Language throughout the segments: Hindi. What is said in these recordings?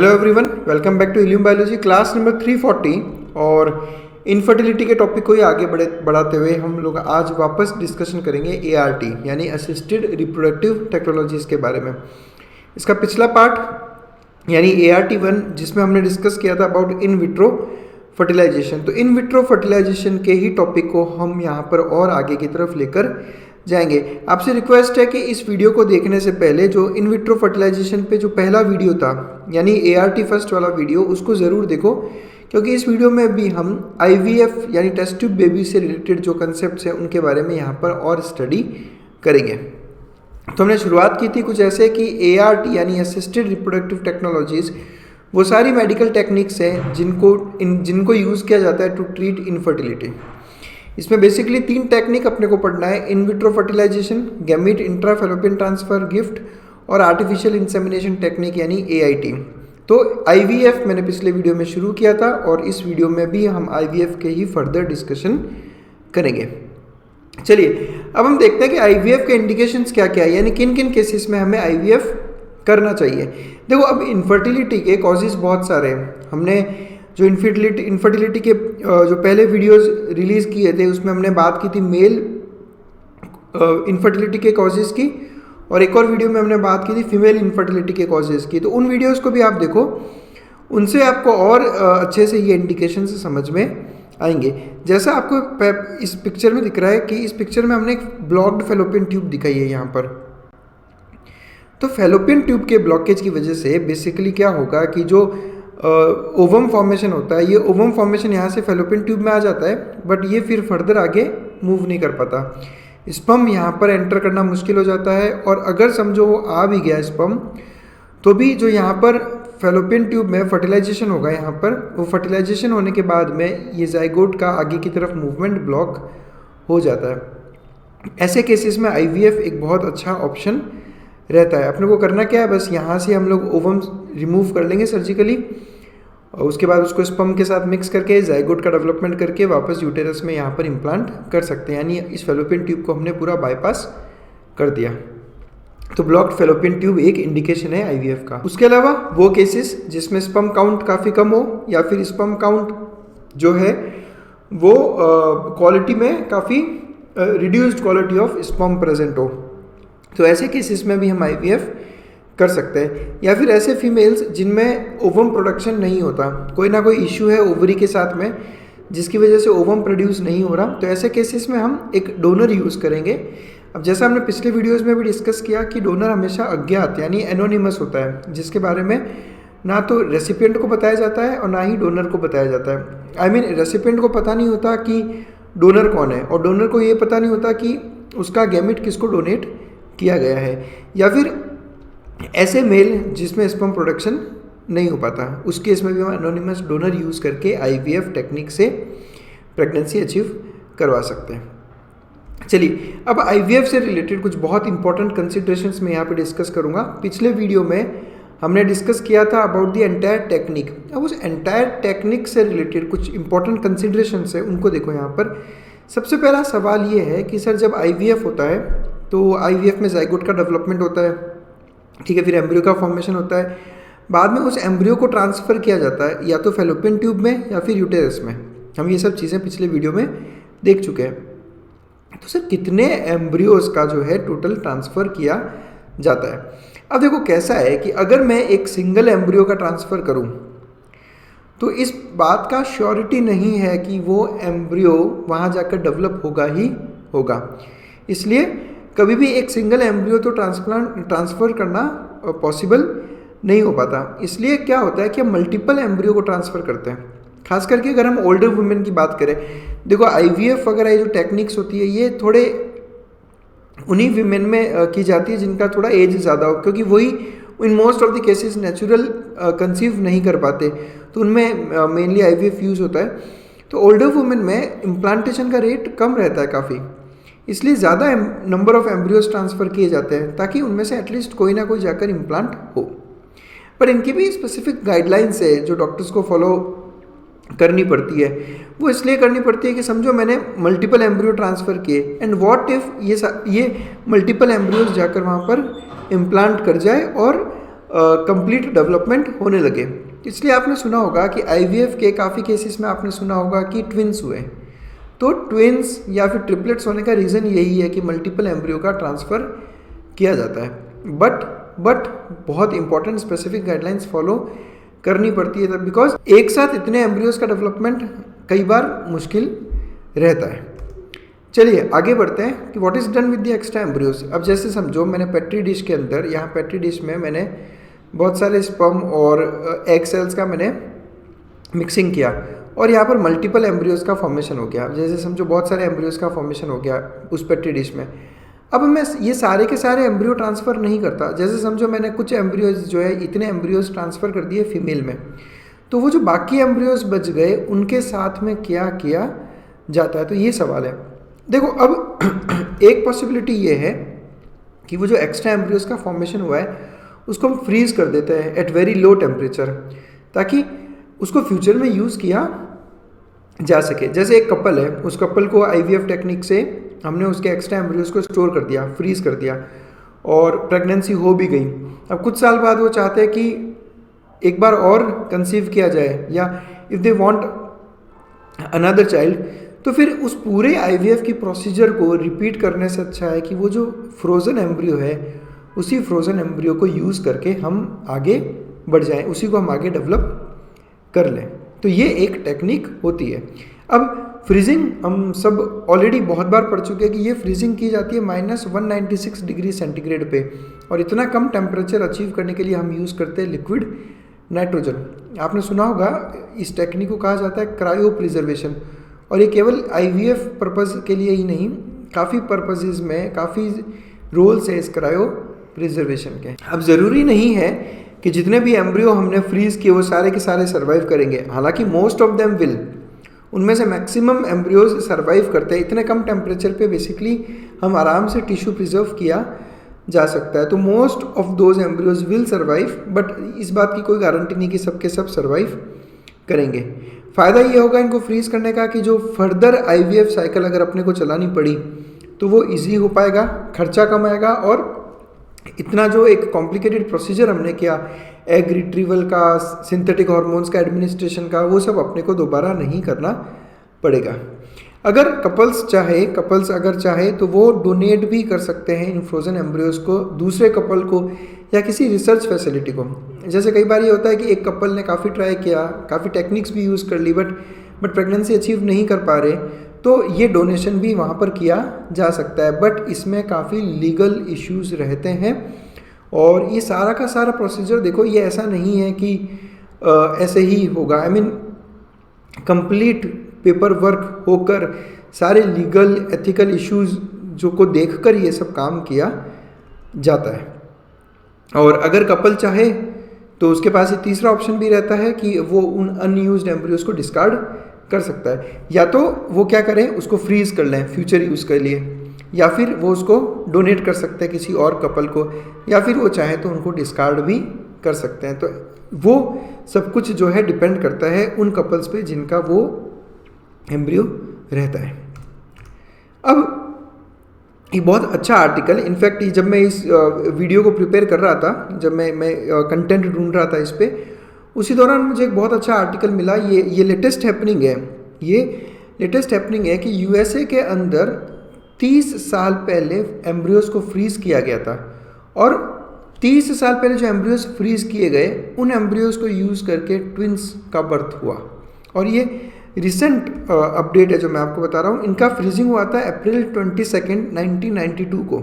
Hello everyone, welcome back to illume biology class number 340। और इनफर्टिलिटी के टॉपिक को ही आगे बढ़ाते हुए हम लोग आज वापस डिस्कशन करेंगे ART यानी असिस्टेड रिप्रोडक्टिव टेक्नोलॉजीज़ के बारे में। इसका पिछला पार्ट यानी ART1 जिसमें हमने डिस्कस किया था अबाउट इन विट्रो फर्टिलाइजेशन। तो इन विट्रो फर्टिलाइजेशन के ही टॉपिक को हम यहाँ पर और आगे की तरफ लेकर जाएंगे। आपसे रिक्वेस्ट है कि इस वीडियो को देखने से पहले जो इन विट्रो फर्टिलाइजेशन पे जो पहला वीडियो था यानी ART फर्स्ट वाला वीडियो उसको ज़रूर देखो, क्योंकि इस वीडियो में भी हम IVF यानी टेस्ट ट्यूब बेबी से रिलेटेड जो कंसेप्ट्स हैं उनके बारे में यहाँ पर और स्टडी करेंगे। तो हमने शुरुआत की थी कुछ ऐसे कि ART यानी असिस्टेड रिप्रोडक्टिव टेक्नोलॉजीज़ वो सारी मेडिकल टेक्निक्स हैं जिनको यूज़ किया जाता है टू ट्रीट इनफर्टिलिटी। इसमें बेसिकली 3 टेक्निक अपने को पढ़ना है: in vitro fertilisation, gamete intrafallopian transfer GIFT और आर्टिफिशियल इंसेमिनेशन टेक्निक यानी AIT। तो IVF मैंने पिछले वीडियो में शुरू किया था और इस वीडियो में भी हम IVF के ही फर्दर डिस्कशन करेंगे। चलिए अब हम देखते हैं कि IVF के इंडिकेशंस क्या क्या है, यानी किन किन केसेस में हमें IVF करना चाहिए। देखो, अब इनफर्टिलिटी के कॉजेज़ बहुत सारे हैं। हमने जो इनफर्टिलिटी के जो पहले वीडियोस रिलीज़ किए थे उसमें हमने बात की थी मेल इनफर्टिलिटी के कॉजेज़ की, और एक और वीडियो में हमने बात की थी फीमेल इनफर्टिलिटी के कॉजेज़ की। तो उन वीडियोस को भी आप देखो, उनसे आपको और अच्छे से ये इंडिकेशन से समझ में आएंगे। जैसा आपको इस पिक्चर में दिख रहा है कि इस पिक्चर में हमने एक ब्लॉक्ड फेलोपियन ट्यूब दिखाई है यहाँ पर। तो फेलोपियन ट्यूब के ब्लॉकेज की वजह से बेसिकली क्या होगा कि जो ओवम फॉर्मेशन होता है, ये ओवम फॉर्मेशन यहाँ से फेलोपियन ट्यूब में आ जाता है, बट ये फिर फर्दर आगे मूव नहीं कर पाता। स्पर्म यहाँ पर एंटर करना मुश्किल हो जाता है, और अगर समझो वो आ भी गया स्पर्म, तो भी जो यहाँ पर फेलोपियन ट्यूब में फर्टिलाइजेशन होगा, यहाँ पर वो फर्टिलाइजेशन होने के बाद में ये जाइगोट का आगे की तरफ मूवमेंट ब्लॉक हो जाता है। ऐसे केसेस में IVF एक बहुत अच्छा ऑप्शन रहता है। अपने को करना क्या है, बस यहाँ से हम लोग ओवम रिमूव कर लेंगे सर्जिकली, और उसके बाद उसको स्पर्म के साथ मिक्स करके जाइगोट का डेवलपमेंट करके वापस यूटेरस में यहाँ पर इम्प्लांट कर सकते हैं, यानी इस फेलोपियन ट्यूब को हमने पूरा बाईपास कर दिया। तो ब्लॉक्ड फेलोपियन ट्यूब एक इंडिकेशन है IVF का। उसके अलावा वो केसेस जिसमें स्पर्म काउंट काफ़ी कम हो, या फिर स्पर्म काउंट जो है वो क्वालिटी में काफ़ी reduced quality of sperm present हो, तो ऐसे केसेस में भी हम IVF कर सकते हैं। या फिर ऐसे फीमेल्स जिनमें ओवम प्रोडक्शन नहीं होता, कोई ना कोई इश्यू है ओवरी के साथ में जिसकी वजह से ओवम प्रोड्यूस नहीं हो रहा, तो ऐसे केसेस में हम एक डोनर यूज़ करेंगे। अब जैसा हमने पिछले वीडियोस में भी डिस्कस किया कि डोनर हमेशा अज्ञात यानी एनोनिमस होता है, जिसके बारे में ना तो रेसिपिएंट को बताया जाता है और ना ही डोनर को बताया जाता है। रेसिपिएंट को पता नहीं होता कि डोनर कौन है, और डोनर को ये पता नहीं होता कि उसका गैमेट किसको डोनेट किया गया है। या फिर ऐसे मेल जिसमें स्पर्म प्रोडक्शन नहीं हो पाता, उस केस में भी हम एनोनिमस डोनर यूज़ करके IVF टेक्निक से प्रेगनेंसी अचीव करवा सकते हैं। चलिए अब IVF से रिलेटेड कुछ बहुत इंपॉर्टेंट कंसिडरेशंस मैं यहाँ पे डिस्कस करूँगा। पिछले वीडियो में हमने डिस्कस किया था अबाउट द एंटायर टेक्निक। अब उस एंटायर टेक्निक से रिलेटेड कुछ इंपॉर्टेंट कंसिडरेशंस है, उनको देखो यहाँ पर। सबसे पहला सवाल ये है कि सर जब IVF होता है तो IVF में जाइगोट का डेवलपमेंट होता है, ठीक है, फिर एम्ब्रियो का फॉर्मेशन होता है, बाद में उस एम्ब्रियो को ट्रांसफ़र किया जाता है या तो फेलोपियन ट्यूब में या फिर यूटेरस में। हम ये सब चीज़ें पिछले वीडियो में देख चुके हैं। तो सर कितने एम्ब्रियोज का जो है टोटल ट्रांसफ़र किया जाता है। अब देखो कैसा है कि अगर मैं एक सिंगल एम्ब्रियो का ट्रांसफ़र करूँ तो इस बात का श्योरिटी नहीं है कि वो एम्ब्रियो वहाँ जाकर डेवलप होगा ही होगा, इसलिए कभी भी एक सिंगल एम्ब्रियो तो ट्रांसफ़र करना पॉसिबल नहीं हो पाता। इसलिए क्या होता है कि हम मल्टीपल एम्ब्रियो को ट्रांसफ़र करते हैं, खास करके अगर हम ओल्डर वुमेन की बात करें। देखो IVF वगैरह ये जो टेक्निक्स होती है ये थोड़े उन्हीं वीमेन में की जाती है जिनका थोड़ा एज ज़्यादा हो, क्योंकि वही in most of the cases natural conceive नहीं कर पाते, तो उनमें मेनली IVF यूज़ होता है। तो ओल्डर वुमेन में इम्प्लांटेशन का रेट कम रहता है काफ़ी, इसलिए ज़्यादा नंबर ऑफ एम्ब्रियोज ट्रांसफ़र किए जाते हैं ताकि उनमें से एटलीस्ट कोई ना कोई जाकर इम्प्लांट हो। पर इनकी भी स्पेसिफिक गाइडलाइंस है जो डॉक्टर्स को फॉलो करनी पड़ती है। वो इसलिए करनी पड़ती है कि समझो मैंने मल्टीपल एम्ब्रियो ट्रांसफ़र किए, एंड व्हाट इफ़ ये मल्टीपल एम्ब्रियोज जाकर वहाँ पर इम्प्लांट कर जाए और कंप्लीट डेवलपमेंट होने लगे। इसलिए आपने सुना होगा कि आईवीएफ के काफ़ी केसेस में आपने सुना होगा कि ट्विंस हुए। तो ट्विंस या फिर ट्रिपलेट्स होने का रीज़न यही है कि मल्टीपल एम्ब्रियो का ट्रांसफ़र किया जाता है। बट बहुत इंपॉर्टेंट स्पेसिफिक गाइडलाइंस फॉलो करनी पड़ती है, बिकॉज एक साथ इतने एम्ब्रियोज का डेवलपमेंट कई बार मुश्किल रहता है। चलिए आगे बढ़ते हैं कि what is done with the extra embryos. अब जैसे समझो मैंने पेट्री डिश के अंदर, यहाँ पेट्री डिश में मैंने बहुत सारे स्पर्म और एग सेल्स का मैंने मिक्सिंग किया और यहाँ पर मल्टीपल एम्ब्रियोज का फॉर्मेशन हो गया। जैसे समझो बहुत सारे एम्ब्रियोज का फॉर्मेशन हो गया उस पेट्री डिश में। अब मैं ये सारे के सारे एम्ब्रियो ट्रांसफ़र नहीं करता। जैसे समझो मैंने कुछ एम्ब्रियोज जो है इतने एम्ब्रियोज ट्रांसफ़र कर दिए फीमेल में, तो वो जो बाकी एम्ब्रियोज बच गए उनके साथ में क्या किया जाता है, तो ये सवाल है। देखो अब एक पॉसिबिलिटी ये है कि वो जो एक्स्ट्रा एम्ब्रियोज का फॉर्मेशन हुआ है उसको हम फ्रीज कर देते हैं एट वेरी लो टेम्परेचर, ताकि उसको फ्यूचर में यूज़ किया जा सके। जैसे एक कपल है, उस कपल को आईवीएफ टेक्निक से हमने उसके एक्स्ट्रा एम्ब्रियोज को स्टोर कर दिया, फ्रीज कर दिया और प्रेगनेंसी हो भी गई। अब कुछ साल बाद वो चाहते हैं कि एक बार और कंसीव किया जाए या if they want another child, तो फिर उस पूरे आईवीएफ की प्रोसीजर को रिपीट करने से अच्छा है कि वो जो फ्रोज़न एम्ब्रियो है उसी फ्रोज़न एम्ब्रियो को यूज़ करके हम आगे बढ़ जाएं, उसी को हम आगे डेवलप कर लें। तो ये एक टेक्निक होती है। अब फ्रीजिंग हम सब ऑलरेडी बहुत बार पढ़ चुके हैं कि ये फ्रीजिंग की जाती है -196 डिग्री सेंटीग्रेड पे, और इतना कम टेम्परेचर अचीव करने के लिए हम यूज़ करते हैं लिक्विड नाइट्रोजन। आपने सुना होगा इस टेक्निक को कहा जाता है क्रायो प्रिजर्वेशन, और ये केवल आईवीएफ पर्पज़ के लिए ही नहीं, काफ़ी पर्पजेज़ में काफ़ी रोल्स है इस क्रायो प्रिजर्वेशन के। अब ज़रूरी नहीं है कि जितने भी एम्ब्रियो हमने फ्रीज़ किए वो सारे के सारे सर्वाइव करेंगे, हालांकि मोस्ट ऑफ देम विल, उनमें से मैक्सिमम एम्ब्रियोज सर्वाइव करते हैं। इतने कम टेम्परेचर पे बेसिकली हम आराम से टिश्यू प्रिजर्व किया जा सकता है। तो most of those embryos will survive, but इस बात की कोई गारंटी नहीं कि सबके सब सर्वाइव करेंगे। फ़ायदा ये होगा इनको फ्रीज करने का कि जो फर्दर आईवीएफ साइकिल अगर अपने को चलानी पड़ी तो वो ईजी हो पाएगा, खर्चा कम आएगा, और इतना जो एक कॉम्प्लिकेटेड प्रोसीजर हमने किया एग रिट्रीवल का, सिंथेटिक हार्मोन्स का, एडमिनिस्ट्रेशन का, वो सब अपने को दोबारा नहीं करना पड़ेगा। अगर कपल्स अगर चाहे तो वो डोनेट भी कर सकते हैं इन फ्रोज़न एम्ब्रियोज को दूसरे कपल को या किसी रिसर्च फैसिलिटी को। जैसे कई बार ये होता है कि एक कपल ने काफ़ी ट्राई किया, काफ़ी टेक्निक्स भी यूज़ कर ली, बट प्रेगनेंसी अचीव नहीं कर पा रहे, तो ये डोनेशन भी वहाँ पर किया जा सकता है। बट इसमें काफ़ी लीगल इश्यूज़ रहते हैं, और ये सारा का सारा प्रोसीजर देखो, ये ऐसा नहीं है कि ऐसे ही होगा। I mean complete paper work होकर सारे लीगल एथिकल इश्यूज़ जो को देखकर ये सब काम किया जाता है। और अगर कपल चाहे तो उसके पास ये तीसरा ऑप्शन भी रहता है कि वो उन अनयूज्ड एम्ब्रियोज को डिस्कार्ड कर सकता है। या तो वो क्या करें, उसको फ्रीज कर लें फ्यूचर यूज़ के लिए, या फिर वो उसको डोनेट कर सकते हैं किसी और कपल को, या फिर वो चाहे तो उनको डिस्कार्ड भी कर सकते हैं। तो वो सब कुछ जो है डिपेंड करता है उन कपल्स पे जिनका वो एम्ब्रियो रहता है। अब ये बहुत अच्छा आर्टिकल, इनफैक्ट जब मैं इस वीडियो को प्रिपेयर कर रहा था, जब मैं कंटेंट ढूंढ रहा था इस पर, उसी दौरान मुझे एक बहुत अच्छा आर्टिकल मिला। ये लेटेस्ट हैपनिंग है। ये लेटेस्ट हैपनिंग है कि यूएसए के अंदर 30 साल पहले एम्ब्रियोज को फ्रीज किया गया था, और 30 साल पहले जो एम्ब्रियोज फ्रीज किए गए उन एम्ब्रियोज को यूज़ करके ट्विंस का बर्थ हुआ। और ये रिसेंट अपडेट है जो मैं आपको बता रहा हूँ। इनका फ्रीजिंग हुआ था अप्रैल 22, 1992 को,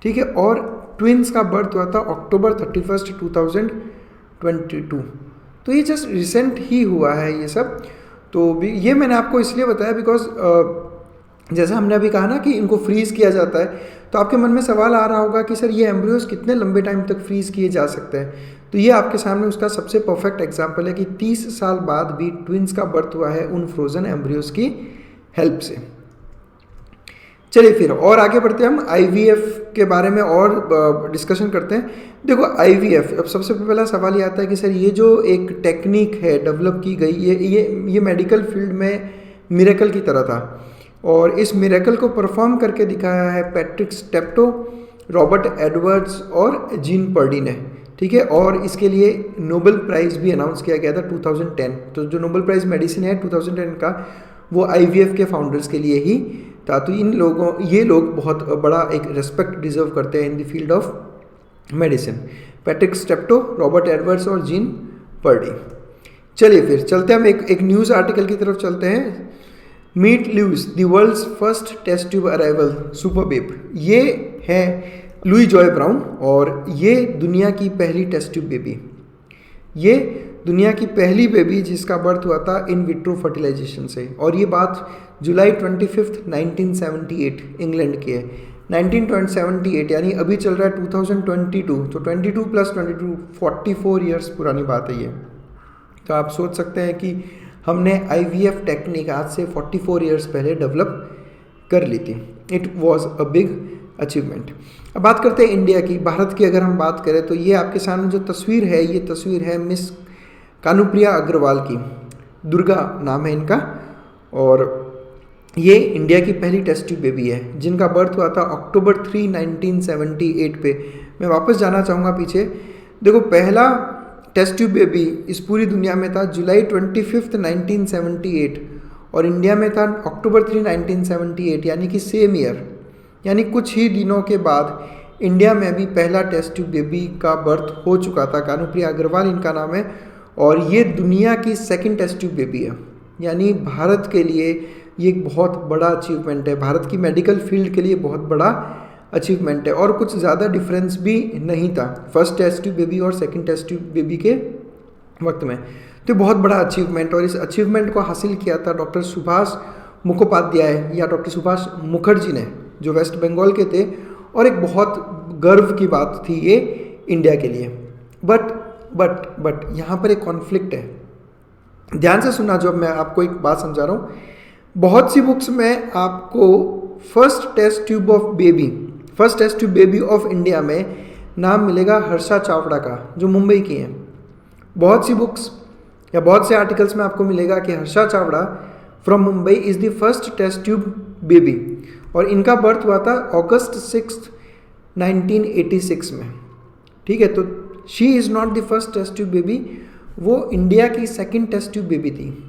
ठीक है, और ट्विंस का बर्थ हुआ था अक्टूबर 31, 2022। तो ये जस्ट रिसेंट ही हुआ है ये सब। तो ये मैंने आपको इसलिए बताया बिकॉज जैसे हमने अभी कहा ना कि इनको फ्रीज़ किया जाता है, तो आपके मन में सवाल आ रहा होगा कि सर ये एम्ब्रियोज कितने लंबे टाइम तक फ्रीज़ किए जा सकते हैं। तो ये आपके सामने उसका सबसे परफेक्ट एग्जांपल है कि 30 साल बाद भी ट्विंस का बर्थ हुआ है उन फ्रोज़न एम्ब्रियोज की हेल्प से। चलिए फिर और आगे बढ़ते हैं, हम आईवीएफ के बारे में और डिस्कशन करते हैं। देखो आईवीएफ, अब सबसे पहला सवाल ये आता है कि सर ये जो एक टेक्निक है डेवलप की गई, ये मेडिकल फील्ड में मिरेकल की तरह था, और इस मिरेकल को परफॉर्म करके दिखाया है पैट्रिक स्टेप्टो, रॉबर्ट एडवर्ड्स और जीन पर्डी ने, ठीक है, और इसके लिए नोबेल प्राइज़ भी अनाउंस किया गया था 2010। तो जो नोबेल प्राइज़ मेडिसिन है 2010 का, वो IVF के फाउंडर्स के लिए ही था। तो ये लोग बहुत बड़ा एक रेस्पेक्ट डिजर्व करते हैं in the field of medicine. Patrick Steptoe, Robert Edwards और जीन पर्डी। चलिए फिर चलते हैं, हम एक न्यूज़ आर्टिकल की तरफ चलते हैं। Meet Louise the world's first test tube arrival super babe. ये है लुई जॉय ब्राउन और ये दुनिया की पहली टेस्ट ट्यूब बेबी। ये दुनिया की पहली बेबी जिसका बर्थ हुआ था इन विट्रो फर्टिलाइजेशन से, और ये बात जुलाई 25, 1978 इंग्लैंड की है। 1978 यानी अभी चल रहा है 2022, तो 22 + 22 44 ईयर्स पुरानी बात है ये। तो आप सोच सकते हैं कि हमने IVF टेक्निक आज से 44 ईयर्स पहले डेवलप कर ली थी। It was a big achievement. अब बात करते हैं इंडिया की, भारत की अगर हम बात करें तो ये आपके सामने जो तस्वीर है, ये तस्वीर है मिस कानुप्रिया अग्रवाल की। दुर्गा नाम है इनका, और ये इंडिया की पहली टेस्ट ट्यूब बेबी है जिनका बर्थ हुआ था अक्टूबर 3, 1978 पे। मैं वापस जाना चाहूँगा पीछे। देखो, पहला टेस्ट ट्यूब बेबी इस पूरी दुनिया में था जुलाई 25, 1978, और इंडिया में था अक्टूबर 3, 1978, यानी कि सेम ईयर, यानी कुछ ही दिनों के बाद इंडिया में भी पहला टेस्ट ट्यूब बेबी का बर्थ हो चुका था। कानुप्रिया अग्रवाल इनका नाम है, और ये दुनिया की सेकंड टेस्ट ट्यूब बेबी है। यानी भारत के लिए ये एक बहुत बड़ा अचीवमेंट है, भारत की मेडिकल फील्ड के लिए बहुत बड़ा अचीवमेंट है, और कुछ ज़्यादा डिफरेंस भी नहीं था फर्स्ट टेस्ट ट्यूब बेबी और सेकंड टेस्ट ट्यूब बेबी के वक्त में। तो बहुत बड़ा अचीवमेंट, और इस अचीवमेंट को हासिल किया था डॉक्टर सुभाष मुखोपाध्याय या डॉक्टर सुभाष मुखर्जी ने, जो वेस्ट बंगाल के थे, और एक बहुत गर्व की बात थी ये इंडिया के लिए। बट यहाँ पर एक कॉन्फ्लिक्ट है। ध्यान से सुनना, जो मैं आपको एक बात समझा रहा हूँ। बहुत सी बुक्स में आपको first test tube of India में नाम मिलेगा हर्षा चावड़ा का, जो मुंबई की हैं। बहुत सी बुक्स या बहुत से आर्टिकल्स में आपको मिलेगा कि Harsha Chawda from Mumbai is the first test tube baby, और इनका बर्थ हुआ था अगस्त 6, 1986 में। ठीक है, तो she is not the first test tube baby, वो इंडिया की सेकंड टेस्ट ट्यूब बेबी थी।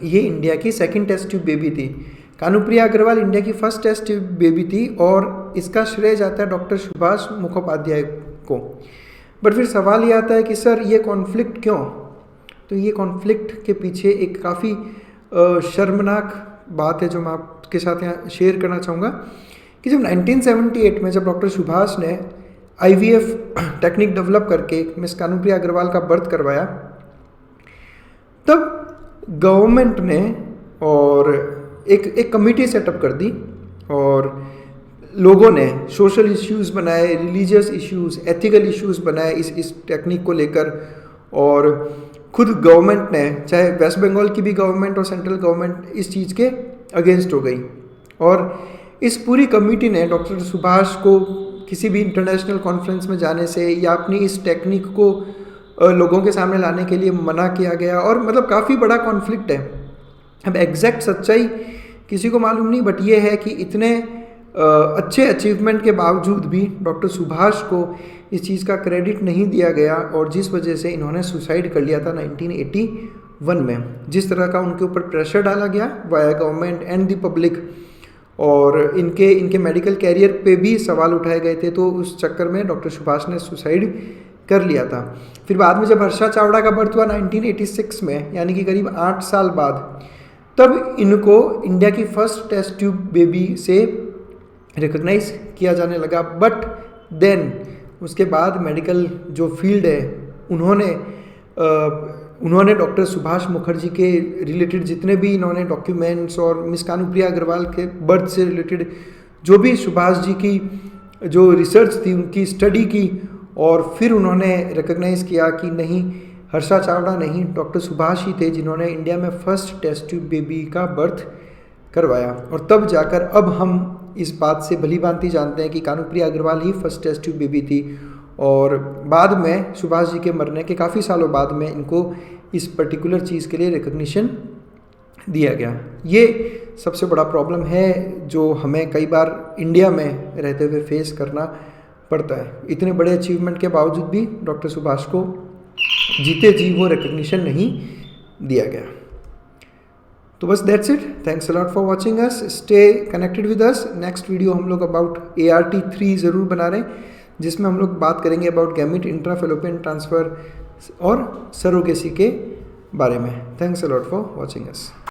ये इंडिया की सेकंड टेस्ट ट्यूब बेबी थी। कानुप्रिया अग्रवाल इंडिया की फर्स्ट टेस्ट ट्यूब बेबी थी, और इसका श्रेय जाता है डॉक्टर सुभाष मुखोपाध्याय को। बट फिर सवाल ये आता है कि सर ये कॉन्फ्लिक्ट क्यों? तो ये कॉन्फ्लिक्ट के पीछे एक काफ़ी शर्मनाक बात है जो मैं आपके साथ यहाँ शेयर करना चाहूँगा कि जब 1978 में जब डॉक्टर सुभाष ने IVF टेक्निक डेवलप करके मिस कानुप्रिया अग्रवाल का बर्थ करवाया, तब गवर्नमेंट ने और एक कमिटी सेटअप कर दी, और लोगों ने सोशल इश्यूज़ बनाए, रिलीजियस इश्यूज़, एथिकल इश्यूज़ बनाए इस टेक्निक को लेकर, और खुद गवर्नमेंट ने, चाहे वेस्ट बंगाल की भी गवर्नमेंट और सेंट्रल गवर्नमेंट, इस चीज़ के अगेंस्ट हो गई। और इस पूरी कमेटी ने डॉक्टर सुभाष को किसी भी इंटरनेशनल कॉन्फ्रेंस में जाने से या अपनी इस टेक्निक को लोगों के सामने लाने के लिए मना किया गया, और मतलब काफ़ी बड़ा कॉन्फ्लिक्ट है। अब एग्जैक्ट सच्चाई किसी को मालूम नहीं, बट ये है कि इतने अच्छे अचीवमेंट के बावजूद भी डॉक्टर सुभाष को इस चीज़ का क्रेडिट नहीं दिया गया, और जिस वजह से इन्होंने सुसाइड कर लिया था 1981 में। जिस तरह का उनके ऊपर प्रेशर डाला गया via government and the public, और इनके मेडिकल कैरियर पे भी सवाल उठाए गए थे, तो उस चक्कर में डॉक्टर सुभाष ने सुसाइड कर लिया था। फिर बाद में जब हर्षा चावड़ा का बर्थ हुआ 1986 में, यानी कि करीब 8 साल बाद, तब इनको इंडिया की फर्स्ट टेस्ट ट्यूब बेबी से रिकॉग्नाइज किया जाने लगा। बट देन उसके बाद मेडिकल जो फील्ड है, उन्होंने डॉक्टर सुभाष मुखर्जी के रिलेटेड जितने भी इन्होंने डॉक्यूमेंट्स और मिस कानुप्रिया अग्रवाल के बर्थ से रिलेटेड जो भी सुभाष जी की जो रिसर्च थी, उनकी स्टडी की, और फिर उन्होंने रिकॉग्नाइज किया कि नहीं, हर्षा चावड़ा नहीं, डॉक्टर सुभाष ही थे जिन्होंने इंडिया में फर्स्ट टेस्ट ट्यूब बेबी का बर्थ करवाया। और तब जाकर अब हम इस बात से भली भांति जानते हैं कि कानुप्रिया अग्रवाल ही फर्स्ट टेस्ट ट्यूब बेबी थी, और बाद में सुभाष जी के मरने के काफ़ी सालों बाद में इनको इस पर्टिकुलर चीज़ के लिए रिकॉग्निशन दिया गया। ये सबसे बड़ा प्रॉब्लम है जो हमें कई बार इंडिया में रहते हुए फेस करना पड़ता है। इतने बड़े अचीवमेंट के बावजूद भी डॉक्टर सुभाष को जीते जी वो रिकग्निशन नहीं दिया गया। तो बस that's it. Thanks a lot for watching us, stay connected with us. Next video हम लोग अबाउट ART3 ज़रूर बना रहे हैं, जिसमें हम लोग बात करेंगे अबाउट गैमिट इंट्राफेलोपियन ट्रांसफ़र और सरोगेसी के बारे में। Thanks a lot for watching us.